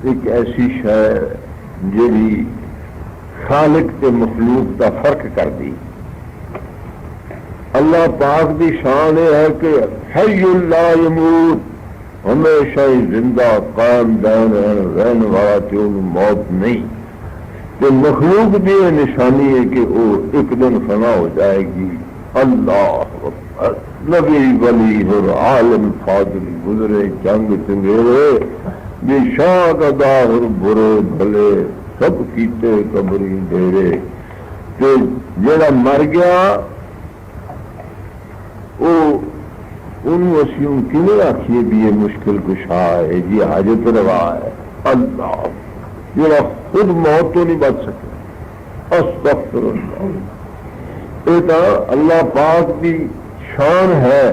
ایک ایسی شے جی خالق تے مخلوق کا فرق کر دی. اللہ پاک کی شان یہ ہے کہ حی لا یموت، ہمیشہ ہی زندہ قائم دائم رہنے والا، کہ موت نہیں. تو مخلوق کی یہ نشانی ہے کہ وہ ایک دن فنا ہو جائے گی. اللہ اکبر. نبی ولی اور عالم فاضل گزرے جنگ چنگیرے بے شاد ادا اور برے بھلے سب کیتے قبری ڈیرے. کہ جڑا مر گیا وہ انہوں اسی کیوں آخیے بھی یہ مشکل کشا ہے جی حاجت روا ہے. اللہ جڑا خود موت تو نہیں بچ سکے. استغفر اللہ. یہ تو اللہ پاک کی شان ہے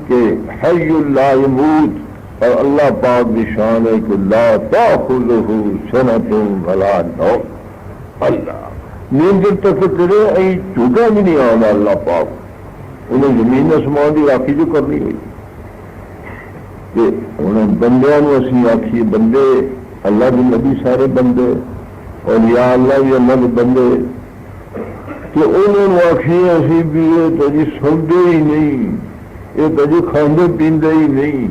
کہ حی لا یموت، اور اللہ پاک کی شان ہے کہ لا تأخذہ سنۃ ولا نوم. اللہ نیند تک کرے ائی جھوٹا بھی نہیں آنا. اللہ پاک انہیں زمین آسمان کی راکھی جو کرنی ہوئی کہ انہیں بندیاں اسی آخیے بندے اللہ کے نبی سارے بندے اور یا اللہ بھی اللہ کے بندے، کہ انہوں نے آخیے اسی بھی یہ تو جی سنتے ہی نہیں، یہ تو جی کھاندے پیندے ہی نہیں.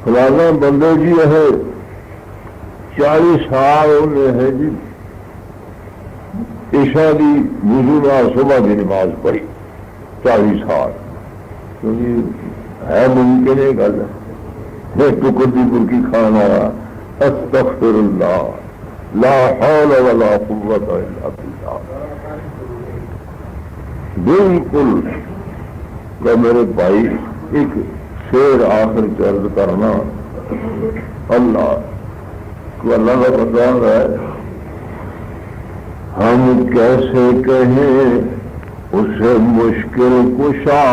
فلانا بندے جی ہے 40 سال انہیں ہے جی عشاء کی وضو نال صبح کی نماز پڑھی 40 سال. ہے ممکن ہے گل ٹکر کی برکی کھانا. استغفر اللہ لا حول ولا قوت الا باللہ. بالکل کہ میرے بھائی ایک شعر آخر عرض کرنا. اللہ کو اللہ کا پتا ہے ہم کیسے کہیں اسے مشکل کشا،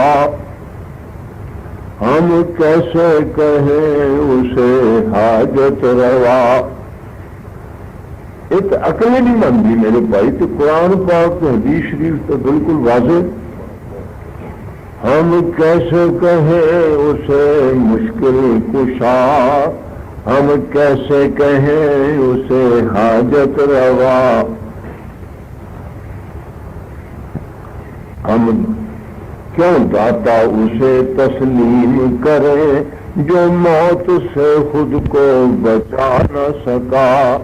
ہم کیسے کہیں اسے حاجت روا. ایک عقل نہیں مانتی میرے بھائی. تو قرآن پاک تو حدیث شریف تو بالکل واضح. ہم کیسے کہیں اسے مشکل کشا، ہم کیسے کہیں اسے حاجت روا. ہم کیوں داتا اسے تسلیم کرے جو موت سے خود کو بچا نہ سکا.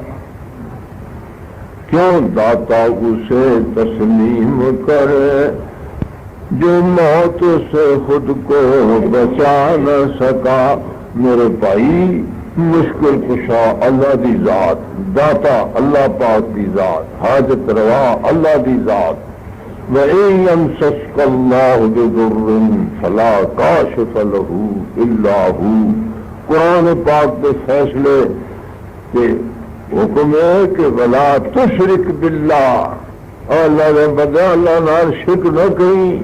کیوں داتا اسے تسلیم کرے جو موت سے خود کو بچا نہ سکا. میرے بھائی مشکل کشا اللہ دی ذات، داتا اللہ پاک دی ذات، حاجت روا اللہ دی ذات. وَإِن يَمْسَسْكَ اللَّهُ بِضُرٍّ فَلَا كَاشِفَ لَهُ إِلَّا هُوَ. قرآن پاک کے فیصلے کے حکم ہے کہ وَلَا تُشْرِكْ بِاللَّهِ. اللہ نے بندہ اللہ نال شرک نہ کریں.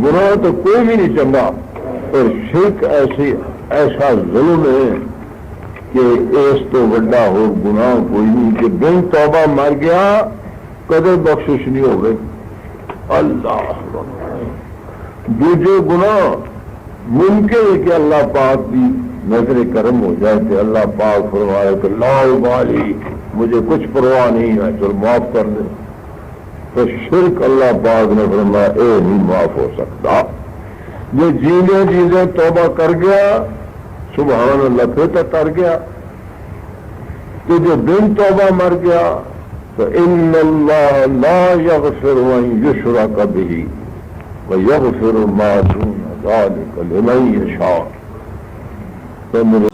گناہ تو کوئی بھی نہیں چنگا، اور شرک ایسا ظلم ہے کہ اس تو بڑا ہو گناہ کوئی نہیں کہ بن توبہ مر گیا کدے بخشش نہیں ہوگی. اللہ دوجے گناہ ممکن ہے کہ اللہ پاک کی نظر کرم ہو جائے کہ اللہ پاک فرمائے کہ لا ابالی، مجھے کچھ پرواہ نہیں ہے، چل معاف کر دے. تو شرک اللہ پاک نے فرمایا اے نہیں معاف ہو سکتا. یہ جینے چیزیں توبہ کر گیا سبحان اللہ پھر تو تر گیا. تو جو بن توبہ مر گیا تو ان اللہ لا یغفر ان یشرک به ویغفر ما دون ذلک لمن یشاء. تو میرے